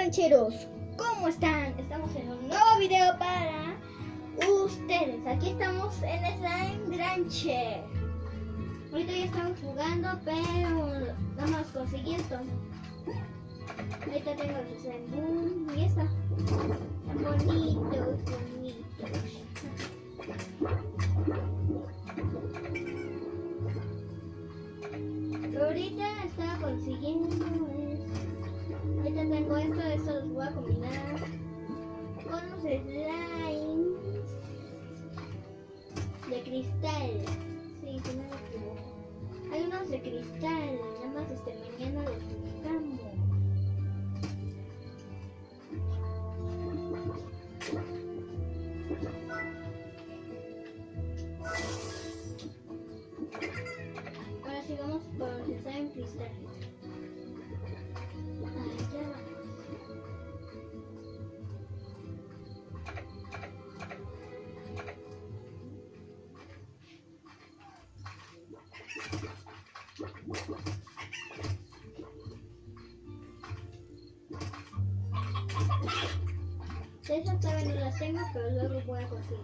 rancheros, ¿cómo están? Estamos en un nuevo video para ustedes. Aquí estamos en Slime Rancher. Ahorita ya estamos jugando, pero vamos a conseguir esto. Ahorita tengo el Slime Boom y esta. Tan bonitos, bonitos. Ahorita estaba consiguiendo esto. Ahorita tengo esto los voy a combinar con los slimes de cristal. Sí, si no me equivoco. Hay unos de cristal, nada más mañana los buscamos. Ahora sí vamos por los que saben cristal. Ya vamos. Esas todavía no las tengo, pero luego voy a conseguir.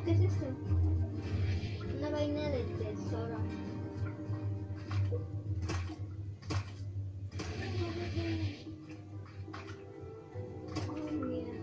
¿Qué es esto? Una vaina de tesoro. Oh, mira.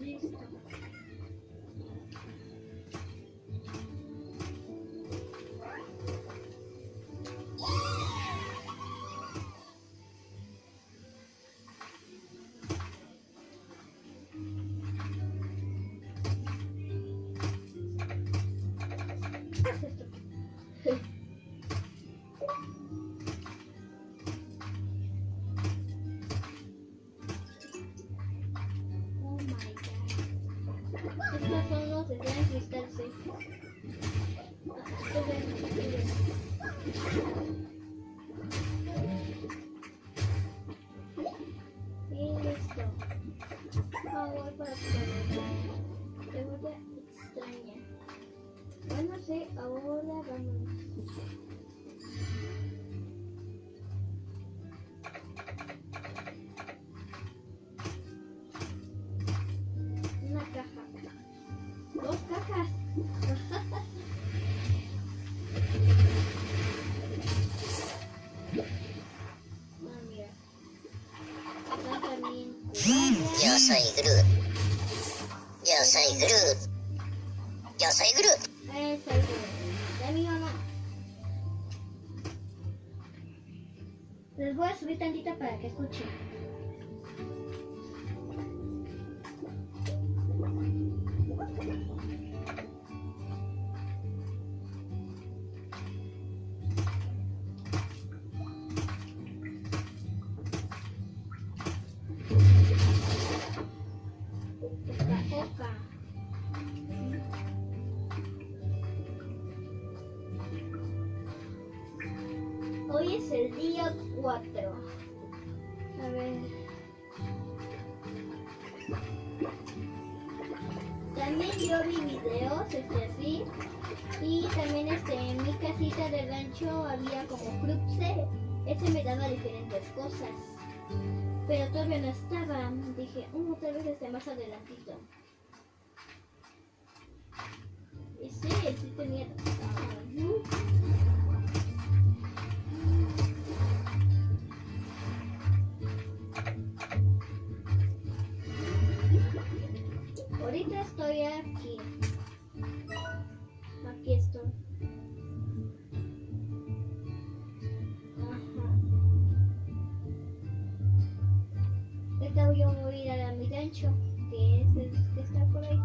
Listo. ¿Qué es esto? Estos son los de gran cristal, sí. Y listo. Voy para poner. Te voy a extrañar. Bueno, sí, ahora vamos. Una caja. Dos cajas. Mira. Acá también. Yo soy Groot. Yo soy Groot. Yo soy Groot. Esa es de mi mamá. Les voy a subir tantita para que escuchen. Esta coca. Hoy es el día 4. A ver. También yo vi videos así. Y también en mi casita de rancho había como cruce ese me daba diferentes cosas. Pero todavía no estaba. Dije, tal vez esté más adelantito. Y sí tenía razón. Ahorita estoy aquí. Aquí estoy. Ajá. Ahorita yo voy a ir a mi rancho, que es el que está por ahí.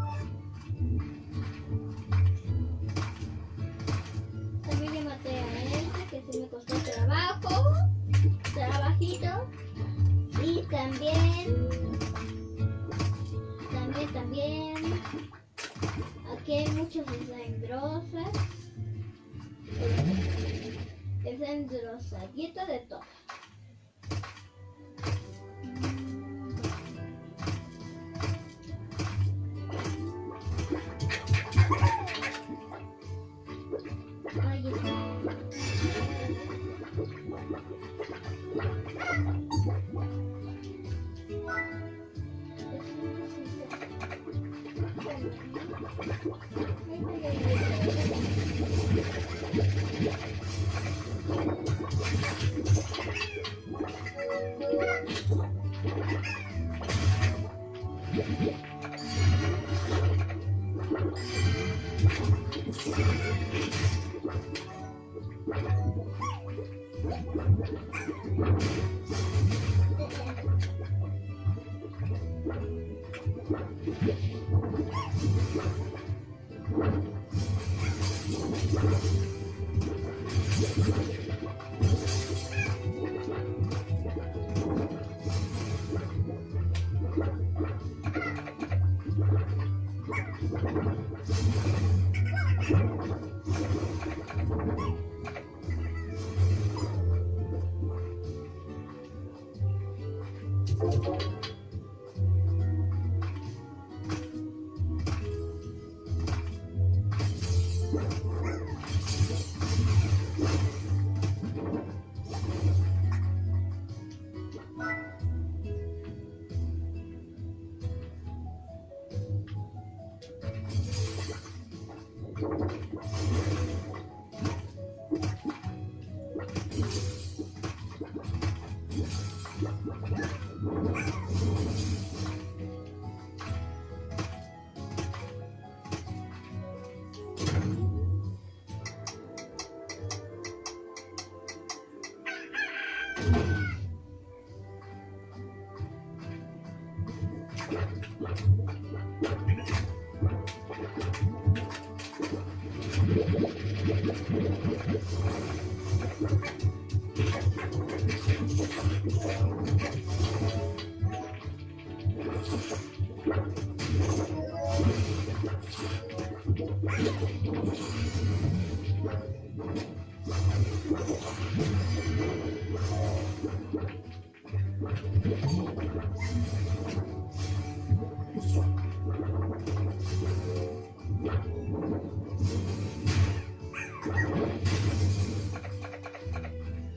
También le maté a este, que se me costó trabajito. Y también, aquí hay muchos slime rosadito de todo. Ahí está.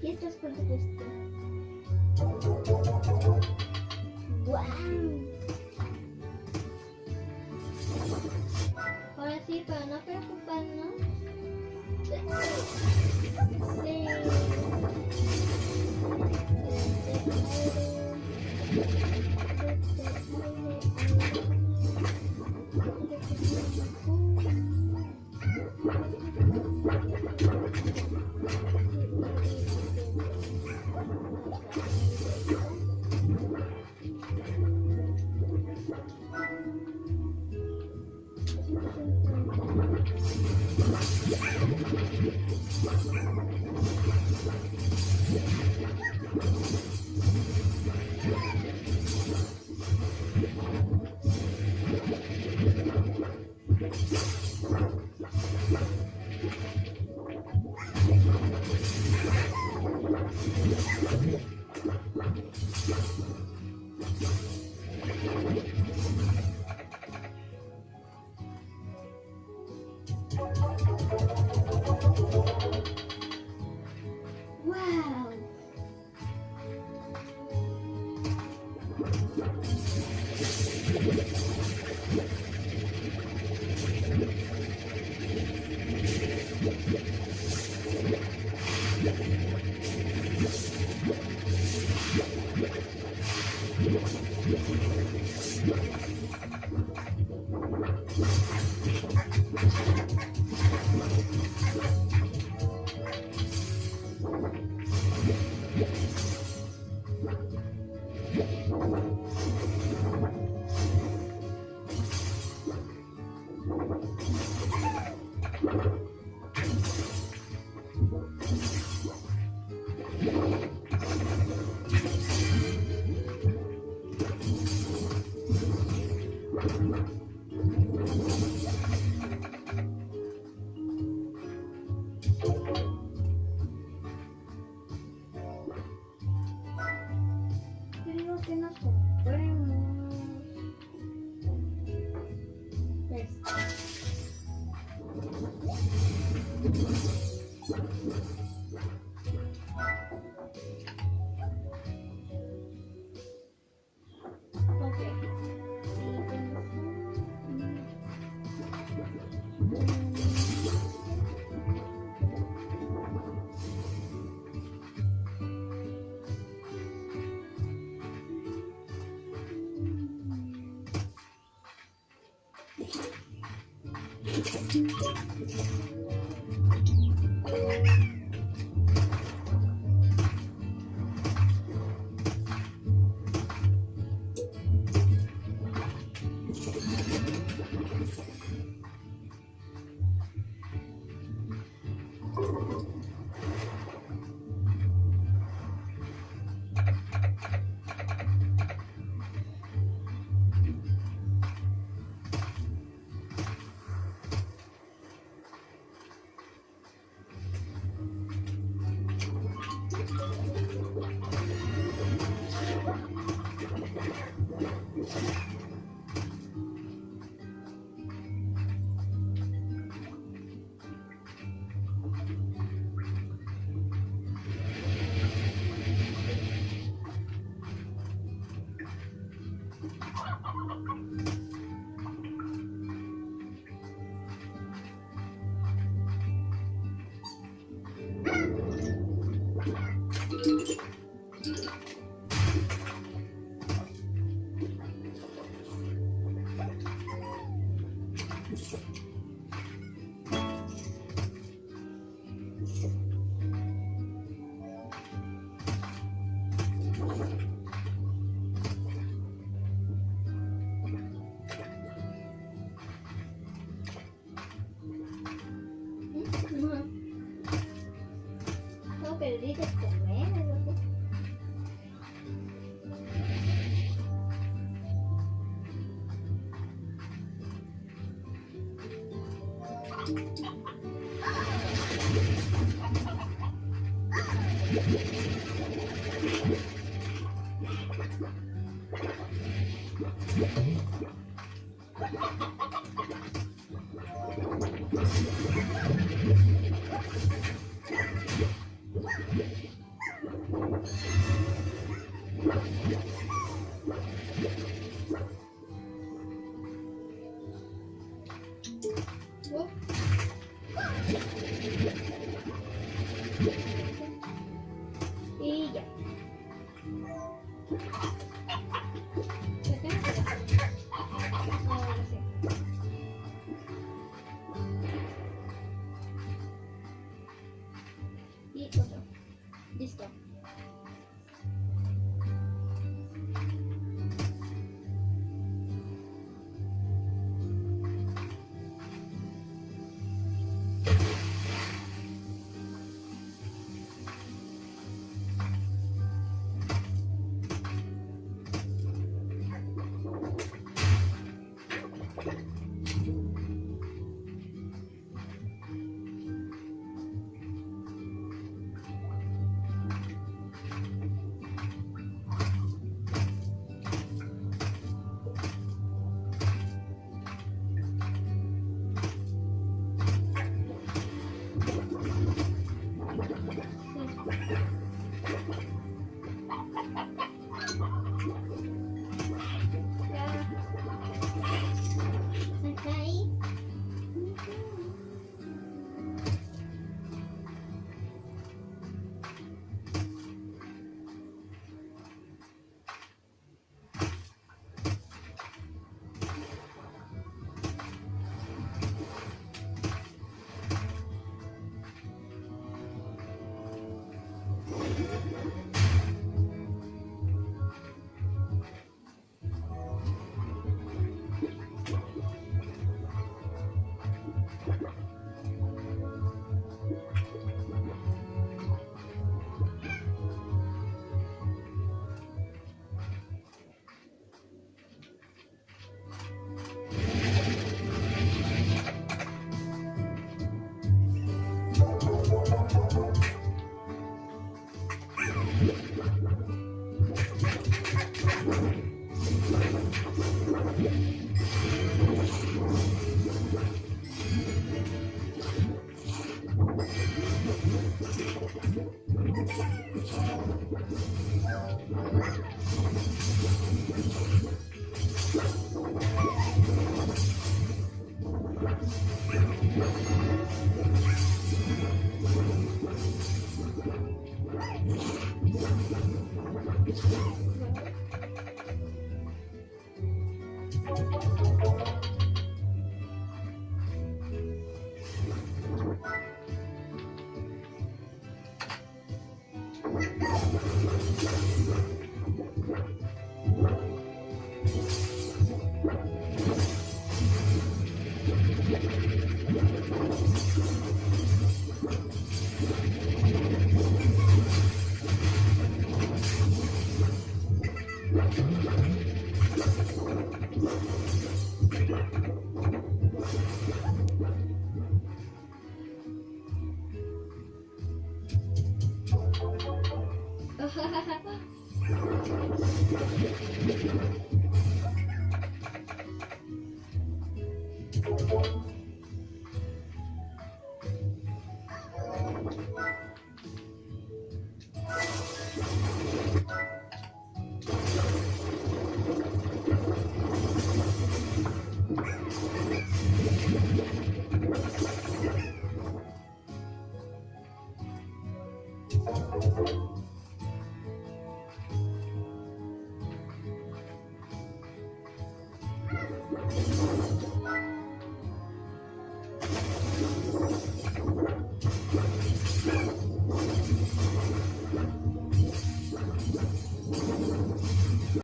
¿Y estas cuántas están? ¡Wow! Ahora sí, para no preocuparnos. ¡Wow! Creo que nos compremos. Ok. No, pero dices comer, algo así. Oh. Y ya. ¿Ya tienes? Ahora sí. Y otro. Listo. Ya.